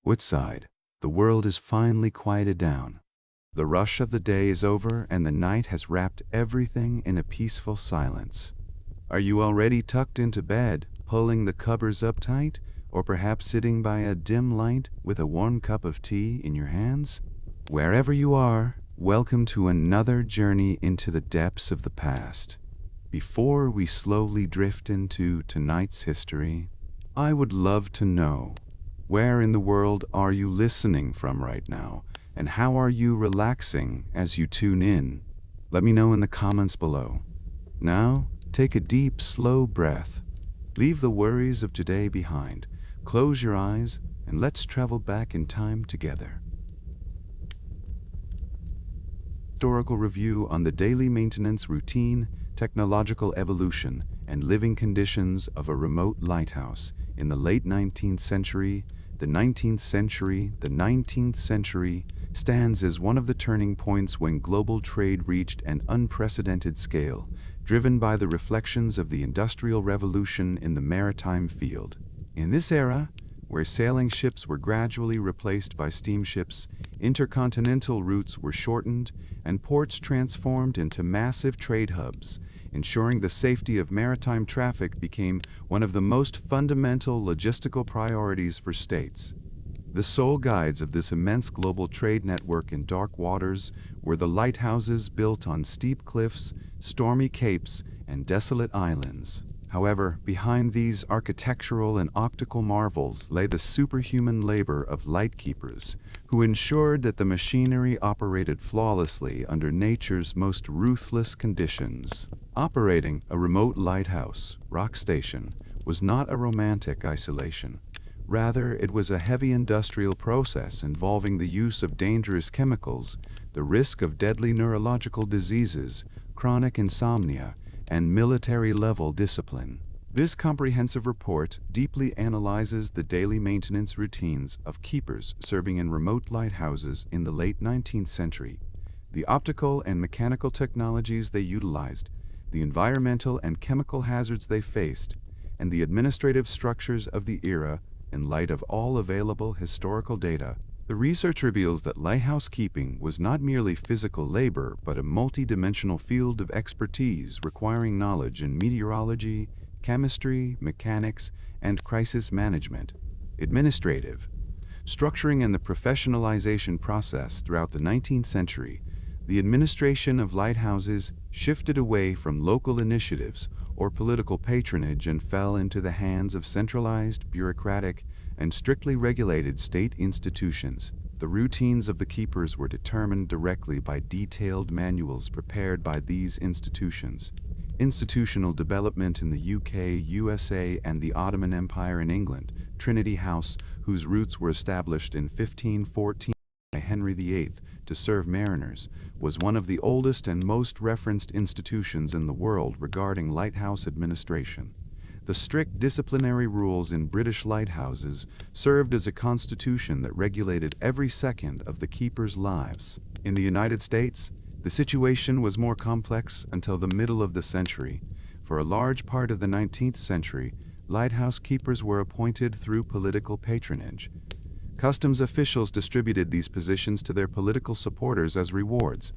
Woodside, the world is finally quieted down. The rush of the day is over and the night has wrapped everything in a peaceful silence. Are you already tucked into bed, pulling the covers up tight, or perhaps sitting by a dim light with a warm cup of tea in your hands? Wherever you are, welcome to another journey into the depths of the past. Before we slowly drift into tonight's history, I would love to know, where in the world are you listening from right now, and how are you relaxing as you tune in? Let me know in the comments below. Now, take a deep, slow breath. Leave the worries of today behind. Close your eyes, and let's travel back in time together. Historical review on the daily maintenance routine, technological evolution, and living conditions of a remote lighthouse in the late 19th century. The 19th century stands as one of the turning points when global trade reached an unprecedented scale, driven by the reflections of the Industrial Revolution in the maritime field. In this era, where sailing ships were gradually replaced by steamships, intercontinental routes were shortened, and ports transformed into massive trade hubs, ensuring the safety of maritime traffic became one of the most fundamental logistical priorities for states. The sole guides of this immense global trade network in dark waters were the lighthouses built on steep cliffs, stormy capes, and desolate islands. However, behind these architectural and optical marvels lay the superhuman labor of lightkeepers, who ensured that the machinery operated flawlessly under nature's most ruthless conditions. Operating a remote lighthouse, rock station, was not a romantic isolation. Rather, it was a heavy industrial process involving the use of dangerous chemicals, the risk of deadly neurological diseases, chronic insomnia, and military-level discipline. This comprehensive report deeply analyzes the daily maintenance routines of keepers serving in remote lighthouses in the late 19th century, the optical and mechanical technologies they utilized, the environmental and chemical hazards they faced, and the administrative structures of the era. In light of all available historical data, the research reveals that lighthouse keeping was not merely physical labor, but a multi-dimensional field of expertise requiring knowledge in meteorology, chemistry, mechanics, and crisis management. Administrative structuring and the professionalization process. Throughout the 19th century, the administration of lighthouses shifted away from local initiatives or political patronage and fell into the hands of centralized, bureaucratic, and strictly regulated state institutions. The routines of the keepers were determined directly by detailed manuals prepared by these institutions. Institutional development in the UK, USA, and the Ottoman Empire in England. Trinity House, whose roots were established in 1514 by Henry VIII to serve mariners, was one of the oldest and most referenced institutions in the world regarding lighthouse administration. The strict disciplinary rules in British lighthouses served as a constitution that regulated every second of the keepers' lives. In the United States, the situation was more complex until the middle of the century. For a large part of the 19th century, lighthouse keepers were appointed through political patronage. Customs officials distributed these positions to their political supporters as rewards.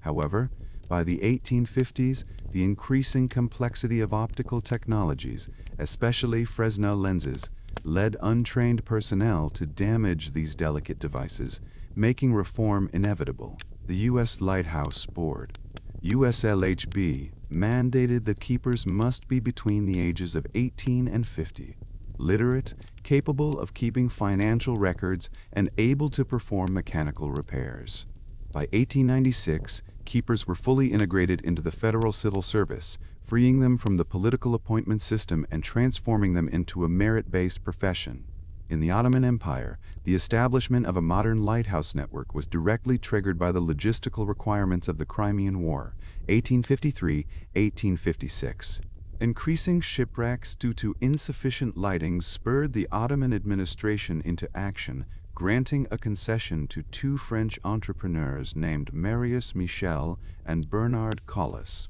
However, by the 1850s, the increasing complexity of optical technologies, especially Fresnel lenses, led untrained personnel to damage these delicate devices, making reform inevitable. The U.S. Lighthouse Board, USLHB, mandated that keepers must be between the ages of 18 and 50, literate, capable of keeping financial records, and able to perform mechanical repairs. By 1896, keepers were fully integrated into the federal civil service, freeing them from the political appointment system and transforming them into a merit-based profession. In the Ottoman Empire, the establishment of a modern lighthouse network was directly triggered by the logistical requirements of the Crimean War, 1853-1856. Increasing shipwrecks due to insufficient lighting spurred the Ottoman administration into action, granting a concession to two French entrepreneurs named Marius Michel and Bernard Collis.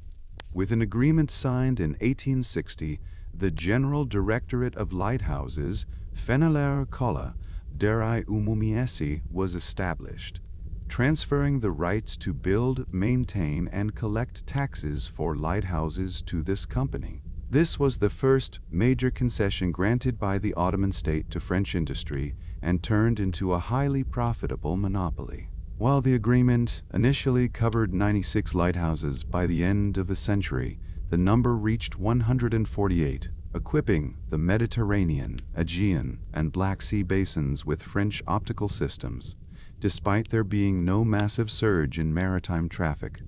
With an agreement signed in 1860, the General Directorate of Lighthouses, Fenelaire Colla, Darai Umumiesi was established, transferring the rights to build, maintain, and collect taxes for lighthouses to this company. This was the first major concession granted by the Ottoman state to French industry and turned into a highly profitable monopoly. While the agreement initially covered 96 lighthouses, by the end of the century, the number reached 148, equipping the Mediterranean, Aegean, and Black Sea basins with French optical systems, despite there being no massive surge in maritime traffic.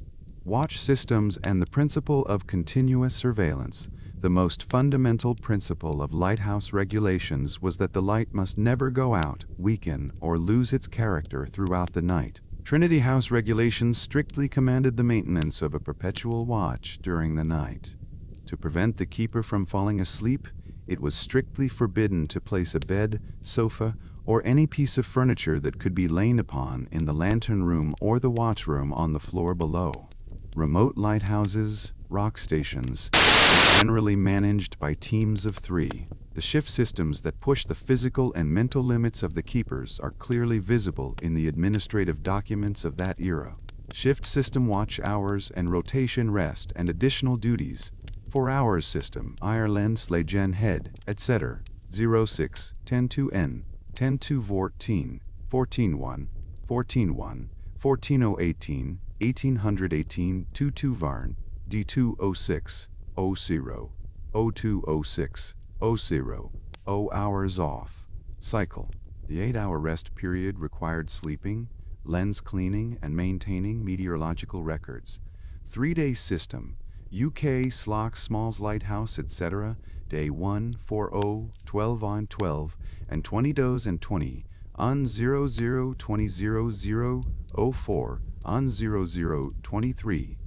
Watch systems and the principle of continuous surveillance. The most fundamental principle of lighthouse regulations was that the light must never go out, weaken, or lose its character throughout the night. Trinity House regulations strictly commanded the maintenance of a perpetual watch during the night. To prevent the keeper from falling asleep, it was strictly forbidden to place a bed, sofa, or any piece of furniture that could be lain upon in the lantern room or the watch room on the floor below. Remote lighthouses, rock stations, generally managed by teams of 3. The shift systems that push the physical and mental limits of the keepers are clearly visible in the administrative documents of that era. Shift system watch hours and rotation rest and additional duties. 4 hours system, Ireland, Slagen head, etc. 06, 10-2N, 10-2-14, 14-1, 14-1, 14-0-18, 1818, 22 Varn, D206, 00, 0206, 00, 0 hours off. Cycle. The 8-hour rest period required sleeping, lens cleaning, and maintaining meteorological records. 3-day system. UK, Slock, Smalls Lighthouse, etc. Day 1, 40, 12 on 12, and 20 does and 20, on 00, 20, 00, 04, on 00, 23,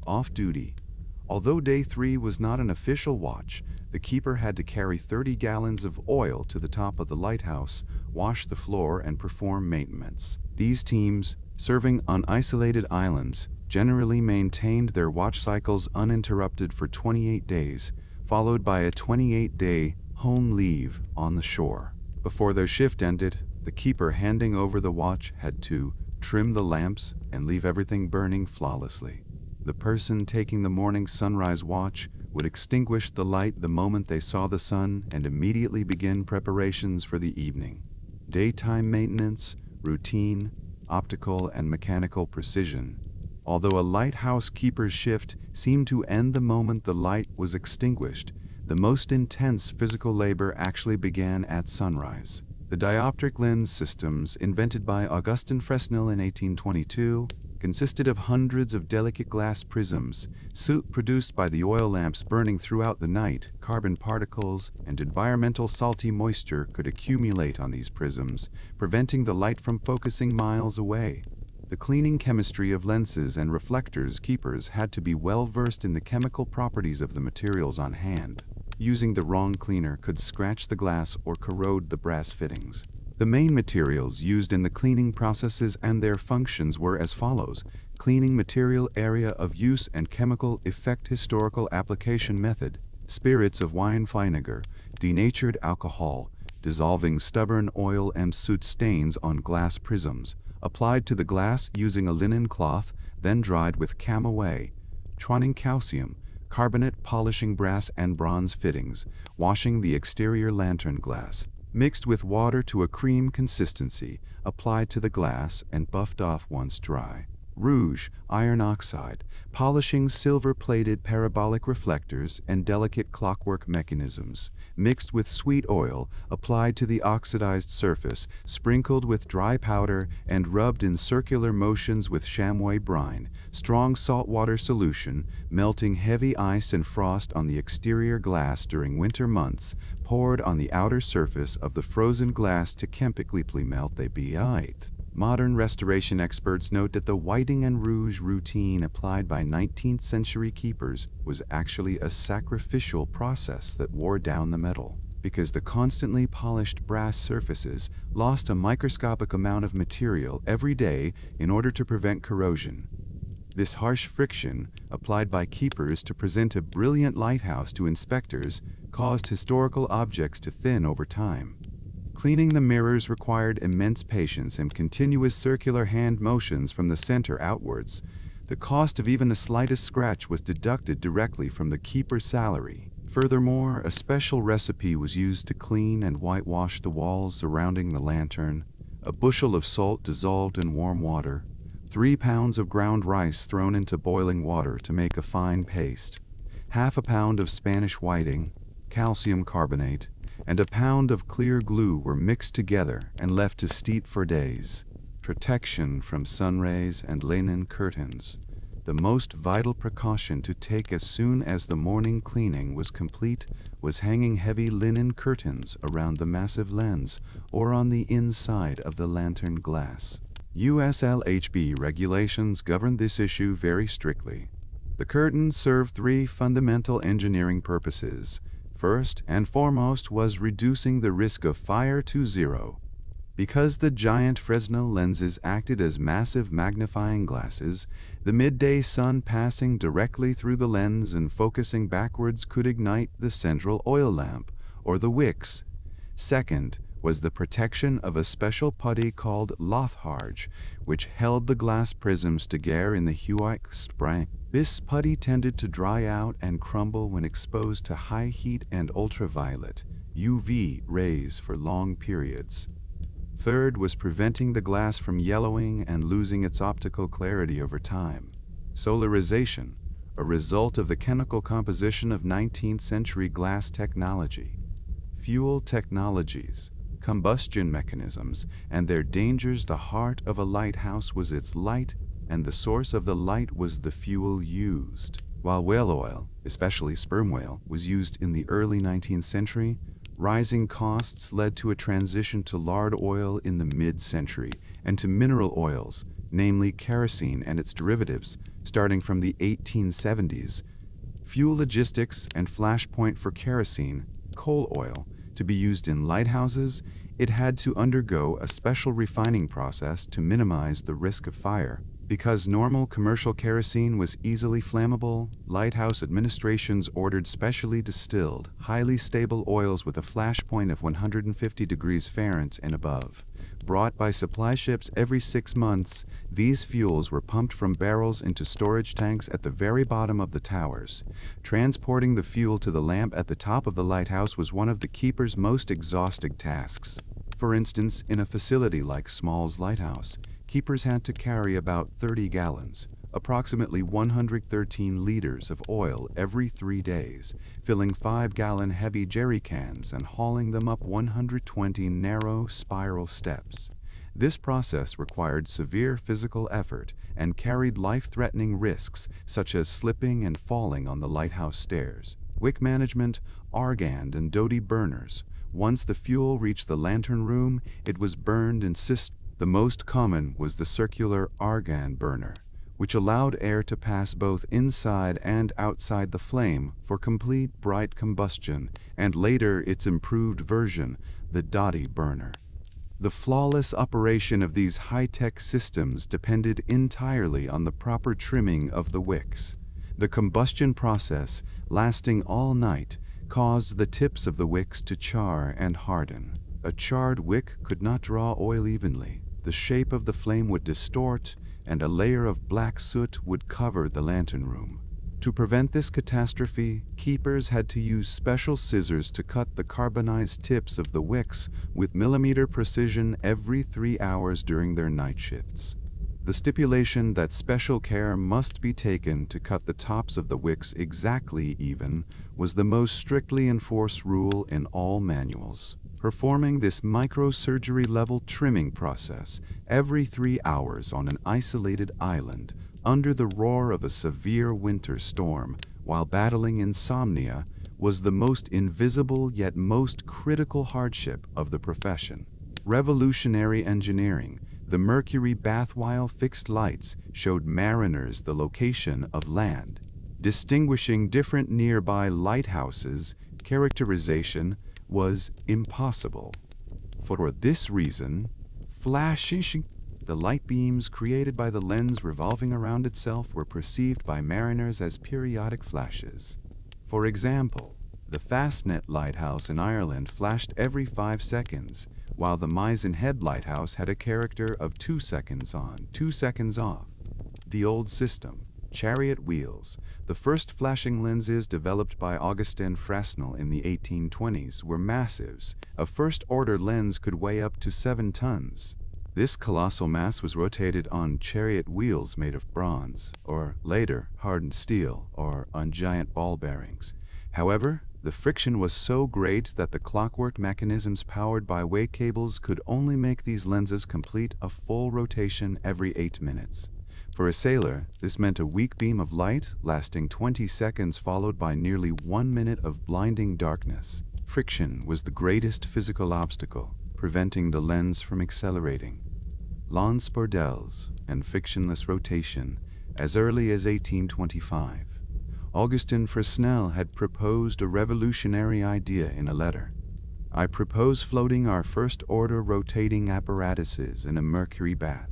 off duty. Although day 3 was not an official watch, the keeper had to carry 30 gallons of oil to the top of the lighthouse, wash the floor, and perform maintenance. These teams, serving on isolated islands, generally maintained their watch cycles uninterrupted for 28 days, followed by a 28-day home leave on the shore. Before their shift ended, the keeper handing over the watch had to trim the lamps and leave everything burning flawlessly. The person taking the morning sunrise watch would extinguish the light the moment they saw the sun and immediately begin preparations for the evening. Daytime maintenance, routine, optical and mechanical precision. Although a lighthouse keeper's shift seemed to end the moment the light was extinguished, the most intense physical labor actually began at sunrise. The dioptric lens systems, invented by Augustin Fresnel in 1822, consisted of hundreds of delicate glass prisms, soot produced by the oil lamps burning throughout the night. Carbon particles and environmental salty moisture could accumulate on these prisms, preventing the light from focusing miles away. The cleaning chemistry of lenses and reflectors keepers had to be well versed in the chemical properties of the materials on hand. Using the wrong cleaner could scratch the glass or corrode the brass fittings. The main materials used in the cleaning processes and their functions were as follows: cleaning material, area of use and chemical effect, historical application method, spirits of wine, vinegar, denatured alcohol, dissolving stubborn oil and soot stains on glass prisms, applied to the glass using a linen cloth, then dried with camaway, troning calcium, carbonate, polishing brass and bronze fittings, washing the exterior lantern glass, mixed with water to a cream consistency, applied to the glass and buffed off once dry. Rouge, iron oxide, polishing silver-plated parabolic reflectors and delicate clockwork mechanisms, mixed with sweet oil, applied to the oxidized surface, sprinkled with dry powder and rubbed in circular motions with chamois brine, strong saltwater solution, melting heavy ice and frost on the exterior glass during winter months, poured on the outer surface of the frozen glass to chemically melt they be it. Modern restoration experts note that the whiting and rouge routine applied by 19th century keepers was actually a sacrificial process that wore down the metal, because the constantly polished brass surfaces lost a microscopic amount of material every day in order to prevent corrosion. This harsh friction, applied by keepers to present a brilliant lighthouse to inspectors, caused historical objects to thin over time. Cleaning the mirrors required immense patience and continuous circular hand motions from the center outwards. The cost of even the slightest scratch was deducted directly from the keeper's salary. Furthermore, a special recipe was used to clean and whitewash the walls surrounding the lantern. A bushel of salt dissolved in warm water, 3 pounds of ground rice thrown into boiling water to make a fine paste, half a pound of Spanish whiting, calcium carbonate, and a pound of clear glue were mixed together and left to steep for days. Protection from sun rays and linen curtains. The most vital precaution to take as soon as the morning cleaning was complete was hanging heavy linen curtains around the massive lens or on the inside of the lantern glass. US LHB regulations governed this issue very strictly. The curtains served 3 fundamental engineering purposes. First and foremost was reducing the risk of fire to 0. Because the giant Fresnel lenses acted as massive magnifying glasses, the midday sun passing directly through the lens and focusing backwards could ignite the central oil lamp, or the wicks. Second was the protection of a special putty called Lighthouses, which held the glass prisms together in the Wick spring. This putty tended to dry out and crumble when exposed to high heat and ultraviolet (UV) rays for long periods. Third was preventing the glass from yellowing and losing its optical clarity over time. Solarization, a result of the chemical composition of 19th century glass technology. Fuel technologies, combustion mechanisms, and their dangers. The heart of a lighthouse was its light, and the source of the light was the fuel used. While whale oil, especially sperm whale, was used in the early 19th century, rising costs led to a transition to lard oil in the mid-century and to mineral oils, namely kerosene and its derivatives, starting from the 1870s. Fuel logistics and flashpoint for kerosene, coal oil, to be used in lighthouses, it had to undergo a special refining process to minimize the risk of fire. Because normal commercial kerosene was easily flammable, lighthouse administrations ordered specially distilled, highly stable oils with a flash point of 150 degrees Fahrenheit and above. Brought by supply ships every 6 months, these fuels were pumped from barrels into storage tanks at the very bottom of the towers. Transporting the fuel to the lamp at the top of the lighthouse was one of the keeper's most exhausting tasks. For instance, in a facility like Small's Lighthouse, keepers had to carry about 30 gallons, approximately 113 liters of oil every 3 days, filling 5-gallon heavy jerry cans and hauling them up 120 narrow spiral steps. This process required severe physical effort and carried life-threatening risks such as slipping and falling on the lighthouse stairs. Wick management, argand and dodie burners. Once the fuel reached the lantern room, it was burned in cisterns. The most common was the circular argand burner, which allowed air to pass both inside and outside the flame for complete bright combustion, and later its improved version, the dodie burner. The flawless operation of these high-tech systems depended entirely on the proper trimming of the wicks. The combustion process, lasting all night, caused the tips of the wicks to char and harden. A charred wick could not draw oil evenly. The shape of the flame would distort, and a layer of black soot would cover the lantern room. To prevent this catastrophe, keepers had to use special scissors to cut the carbonized tips of the wicks with millimeter precision every 3 hours during their night shifts. The stipulation that special care must be taken to cut the tops of the wicks exactly even was the most strictly enforced rule in all manuals. Performing this microsurgery level trimming process every 3 hours on an isolated island under the roar of a severe winter storm while battling insomnia was the most invisible yet most critical hardship of the profession. Revolutionary engineering, the Mercury Bath while fixed lights showed mariners the location of land, distinguishing different nearby lighthouses. Characterization was impossible. For this reason, flashing, the light beams created by the lens revolving around itself were perceived by mariners as periodic flashes. For example, The Fresnel lighthouse in Ireland flashed every 5 seconds, while the Maizenhead lighthouse had a character of 2 seconds on, 2 seconds off. The old system, chariot wheels, the first flashing lenses developed by Augustin Fresnel in the 1820s, were massives. A first-order lens could weigh up to 7 tons. This colossal mass was rotated on chariot wheels made of bronze, or later hardened steel, or on giant ball bearings. However, the friction was so great that the clockwork mechanisms powered by way cables could only make these lenses complete a full rotation every 8 minutes. For a sailor, this meant a weak beam of light lasting 20 seconds followed by nearly 1 minute of blinding darkness. Friction was the greatest physical obstacle, preventing the lens from accelerating. Lance Bordels and frictionless rotation as early as 1825. Augustin Fresnel had proposed a revolutionary idea in a letter. "I propose floating our first-order rotating apparatuses in a Mercury Bath,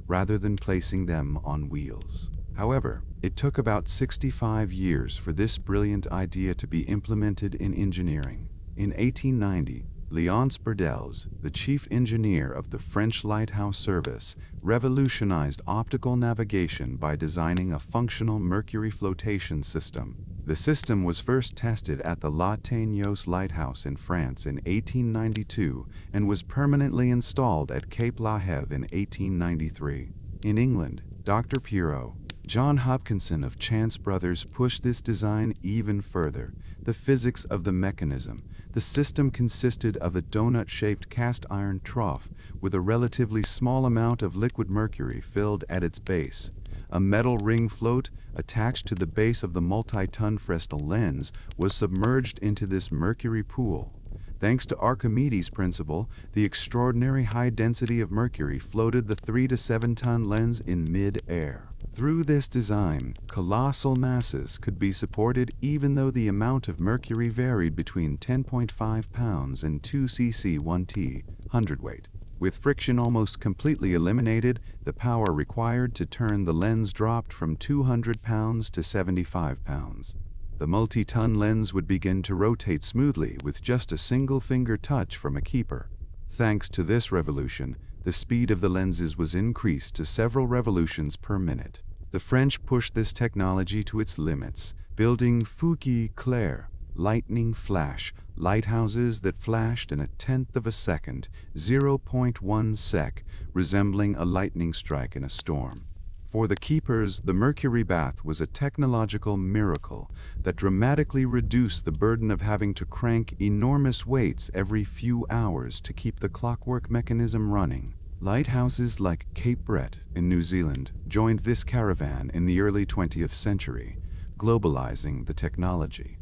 rather than placing them on wheels." However, it took about 65 years for this brilliant idea to be implemented in engineering. In 1890, Lance Bordels, the chief engineer of the French Lighthouse service, revolutionized optical navigation by designing a functional mercury flotation system. The system was first tested at the Lighthouse Lighthouse in France in 1892 and was permanently installed at Cape La Heve in 1893. In England, Dr. Perot, John Hopkinson of Chance Brothers pushed this design even further. The physics of the mechanism. The system consisted of a donut-shaped cast iron trough with a relatively small amount of liquid mercury filled at its base. A metal ring float attached to the base of the multi-ton Fresnel lens was submerged into this mercury pool. Thanks to Archimedes' principle, the extraordinary high density of mercury floated the 3 to 7 ton lens in mid-air. Through this design, colossal masses could be supported even though the amount of mercury varied between 10.5 pounds and 2 cc 1t hundredweight. With friction almost completely eliminated, the power required to turn the lens dropped from 200 pounds to 75 pounds. The multi-ton lens would begin to rotate smoothly with just a single finger touch from a keeper. Thanks to this revolution, the speed of the lenses was increased to several revolutions per minute. The French pushed this technology to its limits, building feux clairs, lightning flash, lighthouses that flashed in 1/10 of a second, 0.1 sec, resembling a lightning strike in a storm. For the keepers, the Mercury Bath was a technological miracle that dramatically reduced the burden of having to crank enormous weights every few hours to keep the clockwork mechanism running. Lighthouses like Cape Brett in New Zealand joined this caravan in the early 20th century, globalizing the technology.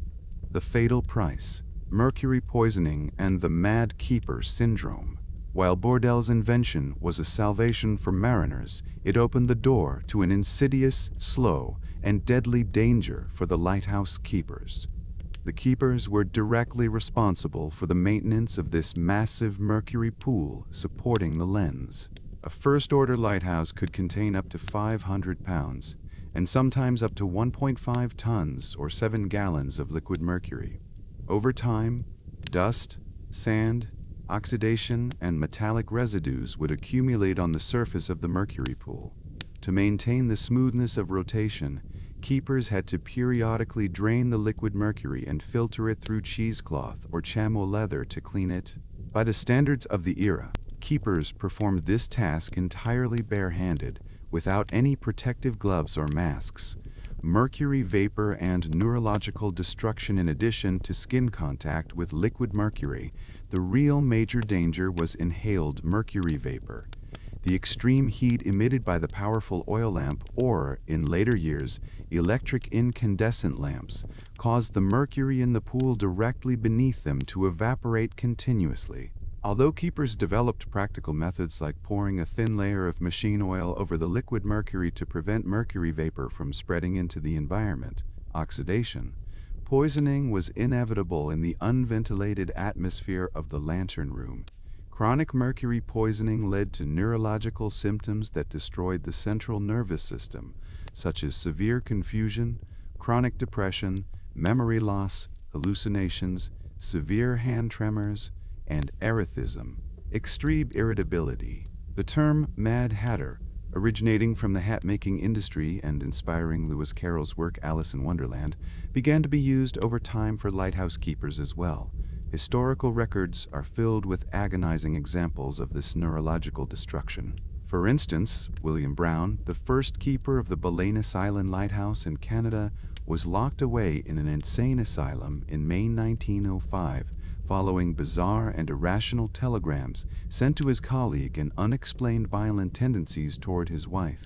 The fatal price, mercury poisoning and the mad keeper syndrome. While Bordel's invention was a salvation for mariners, it opened the door to an insidious, slow, and deadly danger for the lighthouse keepers. The keepers were directly responsible for the maintenance of this massive mercury pool supporting the lens. A first-order lighthouse could contain up to 500 pounds, and sometimes up to 1.5 tons or 7 gallons of liquid mercury. Over time, dust, sand, oxidation, and metallic residues would accumulate on the surface of the mercury pool. To maintain the smoothness of rotation, keepers had to periodically drain the liquid mercury and filter it through cheesecloth or chamois leather to clean it. By the standards of the era, keepers performed this task entirely bare-handed, without any protective gloves or masks. Mercury vapor and neurological destruction in addition to skin contact with liquid mercury, the real major danger was inhaled mercury vapor. The extreme heat emitted by the powerful oil lamp or, in later years, electric incandescent lamps caused the mercury in the pool directly beneath them to evaporate continuously. Although keepers developed practical methods like pouring a thin layer of machine oil over the liquid mercury to prevent mercury vapor from spreading into the environment, oxidation, poisoning was inevitable in the unventilated atmosphere of the lantern room. Chronic mercury poisoning led to neurological symptoms that destroyed the central nervous system, such as severe confusion, chronic depression, memory loss, hallucinations, severe hand tremors, and erethism, extreme irritability. The term Mad Hatter, originating from the hat-making industry and inspiring Lewis Carroll's work Alice in Wonderland, began to be used over time for lighthouse keepers as well. Historical records are filled with agonizing examples of this neurological destruction. For instance, William Brown, the first keeper of the Baleines Island Lighthouse in Canada, was locked away in an insane asylum in May 1905, following bizarre and irrational telegrams sent to his colleague and unexplained violent tendencies toward his wife.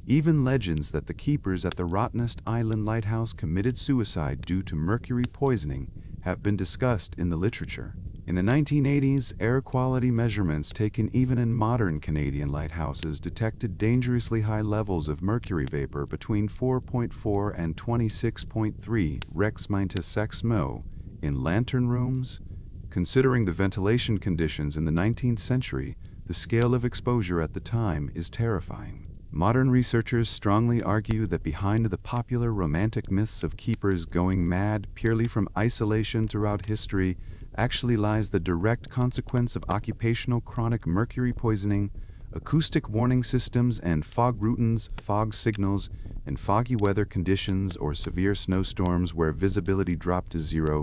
Even legends that the keepers at the Rottenest Island Lighthouse committed suicide due to mercury poisoning have been discussed in the literature. In the 1980s, air quality measurements taken even in modern Canadian lighthouses detected dangerously high levels of mercury vapor between 4.4 and 26.3 Rex-Mo in lantern rooms. Considering the ventilation conditions in the 19th century, the scale of exposure at the time is terrifying. Modern researchers strongly argue that behind the popular romantic myths of keepers going mad purely from isolation throughout history actually lies the direct consequence of occupational chronic mercury poisoning, acoustic warning systems and fog routines, fog signals, and foggy weather conditions or severe snowstorms where visibility dropped to zero.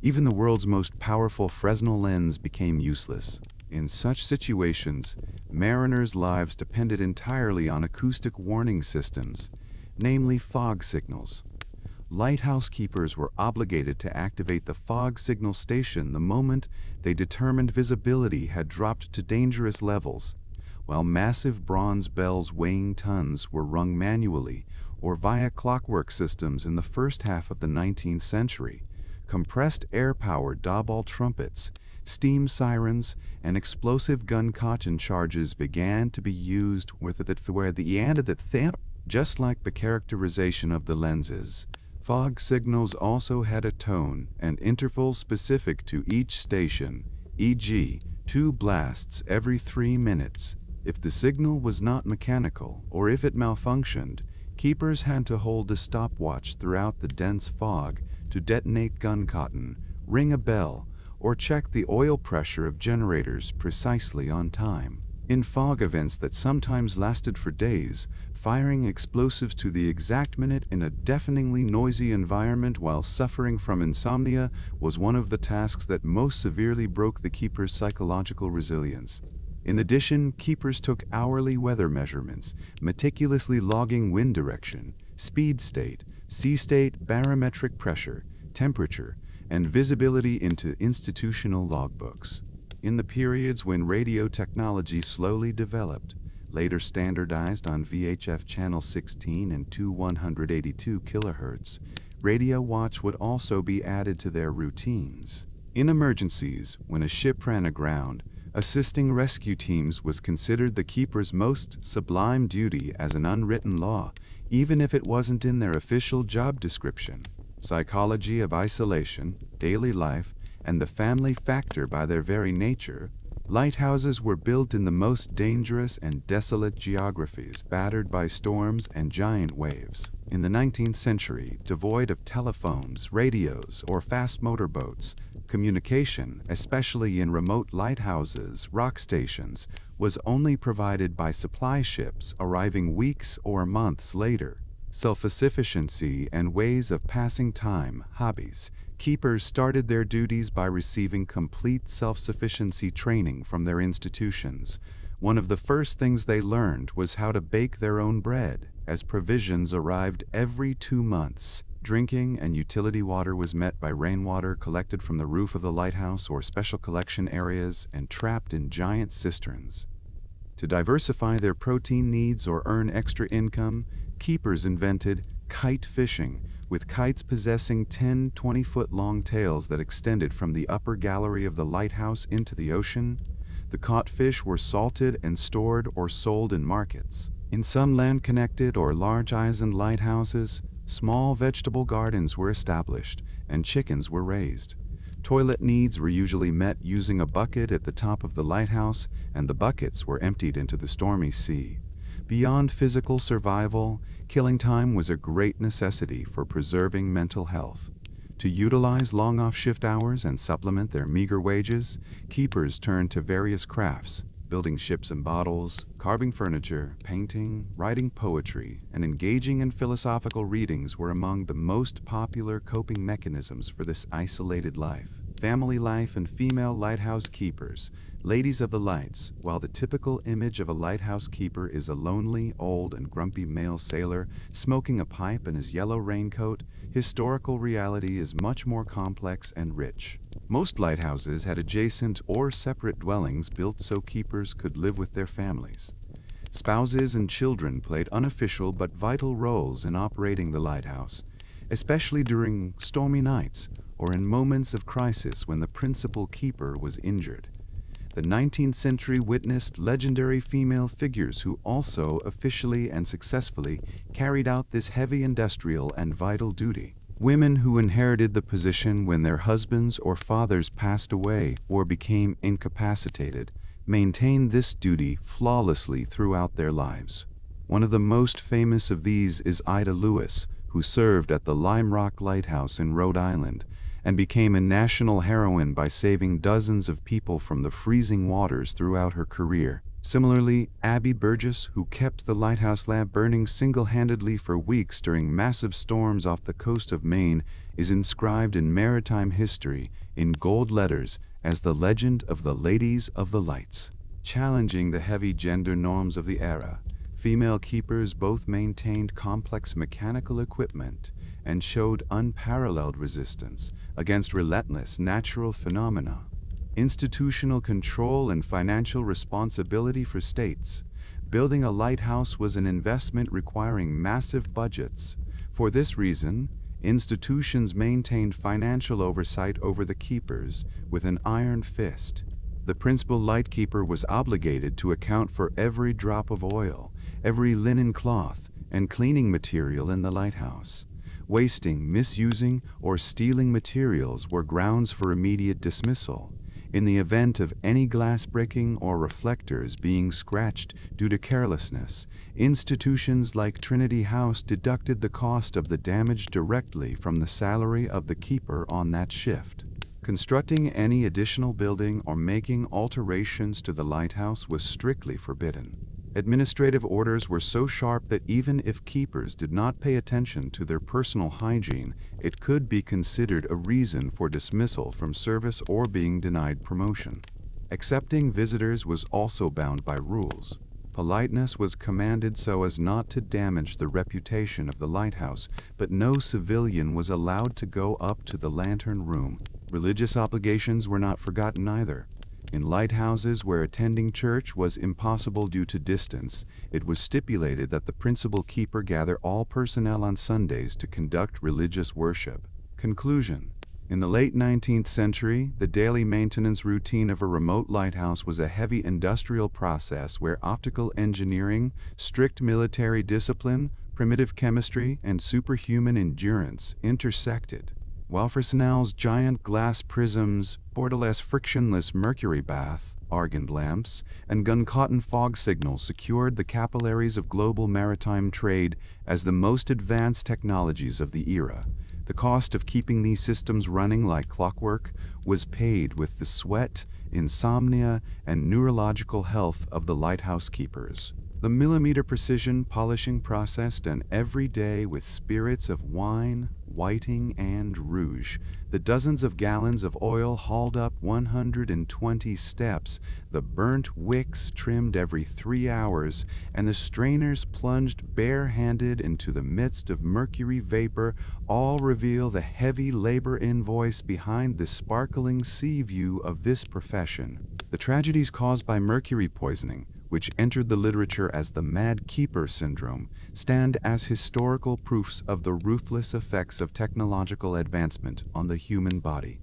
Even the world's most powerful Fresnel lens became useless. In such situations, mariners' lives depended entirely on acoustic warning systems, namely fog signals. Lighthouse keepers were obligated to activate the fog signal station the moment they determined visibility had dropped to dangerous levels, while massive bronze bells weighing tons were rung manually or via clockwork systems in the first half of the 19th century. Compressed air-powered dowball trumpets, steam sirens, and explosive gun cotton charges began to be used where the end of the thing, just like the characterization of the lenses. Fog signals also had a tone and interval specific to each station, e.g., 2 blasts every 3 minutes. If the signal was not mechanical or if it malfunctioned, keepers had to hold a stopwatch throughout the dense fog to detonate gun cotton, ring a bell, or check the oil pressure of generators precisely on time. In fog events that sometimes lasted for days, firing explosives to the exact minute in a deafeningly noisy environment while suffering from insomnia was one of the tasks that most severely broke the keeper's psychological resilience. In addition, keepers took hourly weather measurements, meticulously logging wind direction, speed state, sea state, barometric pressure, temperature, and visibility into institutional logbooks. In the periods when radio technology slowly developed, later standardized on VHF channel 16 and 2182 kHz, radio watch would also be added to their routines. In emergencies, when a ship ran aground, assisting rescue teams was considered the keeper's most sublime duty as an unwritten law, even if it wasn't in their official job description. Psychology of isolation, daily life, and the family factor by their very nature, lighthouses were built in the most dangerous and desolate geographies, battered by storms and giant waves. In the 19th century, devoid of telephones, radios, or fast motorboats, communication, especially in remote lighthouses, rock stations, was only provided by supply ships arriving weeks or months later. Self-sufficiency and ways of passing time, hobbies. Keepers started their duties by receiving complete self-sufficiency training from their institutions. One of the first things they learned was how to bake their own bread, as provisions arrived every 2 months. Drinking and utility water was met by rainwater collected from the roof of the lighthouse or special collection areas and trapped in giant cisterns. To diversify their protein needs or earn extra income, keepers invented kite fishing, with kites possessing 10-20-foot long tails that extended from the upper gallery of the lighthouse into the ocean. The caught fish were salted and stored or sold in markets. In some land-connected or large island lighthouses, small vegetable gardens were established and chickens were raised. Toilet needs were usually met using a bucket at the top of the lighthouse, and the buckets were emptied into the stormy sea. Beyond physical survival, killing time was a great necessity for preserving mental health. To utilize long off-shift hours and supplement their meager wages, keepers turned to various crafts, building ships and bottles, carving furniture, painting, writing poetry, and engaging in philosophical readings were among the most popular coping mechanisms for this isolated life. Family life and female lighthouse keepers, ladies of the lights. While the typical image of a lighthouse keeper is a lonely, old, and grumpy male sailor smoking a pipe in his yellow raincoat, historical reality is much more complex and rich. Most lighthouses had adjacent or separate dwellings built so keepers could live with their families. Spouses and children played unofficial but vital roles in operating the lighthouse, especially during stormy nights or in moments of crisis when the principal keeper was injured. The 19th century witnessed legendary female figures who also officially and successfully carried out this heavy industrial and vital duty. Women who inherited the position when their husbands or fathers passed away or became incapacitated maintained this duty flawlessly throughout their lives. One of the most famous of these is Ida Lewis, who served at the Lime Rock Lighthouse in Rhode Island and became a national heroine by saving dozens of people from the freezing waters throughout her career. Similarly, Abbie Burgess, who kept the lighthouse lamp burning single-handedly for weeks during massive storms off the coast of Maine, is inscribed in maritime history in gold letters as the legend of the Ladies of the Lights. Challenging the heavy gender norms of the era, female keepers both maintained complex mechanical equipment and showed unparalleled resistance against relentless natural phenomena. Institutional control and financial responsibility for states. Building a lighthouse was an investment requiring massive budgets. For this reason, institutions maintained financial oversight over the keepers with an iron fist. The principal lightkeeper was obligated to account for every drop of oil, every linen cloth, and cleaning material in the lighthouse. Wasting, misusing, or stealing materials were grounds for immediate dismissal. In the event of any glass breaking or reflectors being scratched due to carelessness, institutions like Trinity House deducted the cost of the damage directly from the salary of the keeper on that shift. Constructing any additional building or making alterations to the lighthouse was strictly forbidden. Administrative orders were so sharp that even if keepers did not pay attention to their personal hygiene, it could be considered a reason for dismissal from service or being denied promotion. Accepting visitors was also bound by rules. Politeness was commanded so as not to damage the reputation of the lighthouse, but no civilian was allowed to go up to the lantern room. Religious obligations were not forgotten either. In lighthouses where attending church was impossible due to distance, it was stipulated that the principal keeper gather all personnel on Sundays to conduct religious worship. Conclusion. In the late 19th century, the daily maintenance routine of a remote lighthouse was a heavy industrial process where optical engineering, strict military discipline, primitive chemistry, and superhuman endurance intersected. While Fresnel's giant glass prisms, borderless frictionless Mercury Bath, argand lamps, and gun-cotton fog signals secured the capillaries of global maritime trade as the most advanced technologies of the era, the cost of keeping these systems running like clockwork was paid with the sweat, insomnia, and neurological health of the lighthouse keepers. The millimeter precision polishing process done every day with spirits of wine, whiting, and rouge, the dozens of gallons of oil hauled up 120 steps, the burnt wicks trimmed every 3 hours, and the strainers plunged bare-handed into the midst of mercury vapor all reveal the heavy labor invoice behind the sparkling sea view of this profession. The tragedies caused by mercury poisoning, which entered the literature as the Mad Keeper syndrome, stand as historical proofs of the ruthless effects of technological advancement on the human body.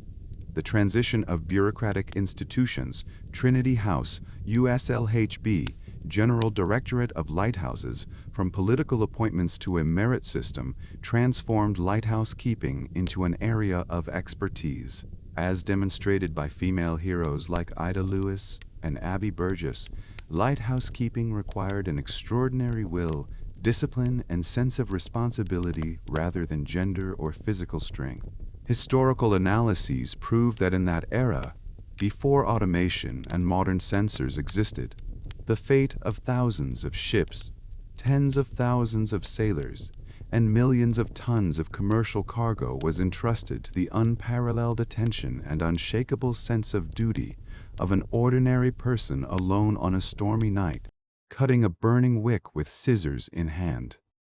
The transition of bureaucratic institutions, Trinity House, USLHB, General Directorate of Lighthouses, from political appointments to a merit system, transformed lighthouse keeping into an area of expertise. As demonstrated by female heroes like Ida Lewis and Abbie Burgess, lighthouse keeping required an extraordinary will, discipline, and sense of responsibility rather than gender or physical strength. Historical analyses prove that in that era, before automation and modern sensors existed, the fate of thousands of ships, tens of thousands of sailors, and millions of tons of commercial cargo was entrusted to the unparalleled attention and unshakable sense of duty of an ordinary person alone on a stormy night, cutting a burning wick with scissors in hand.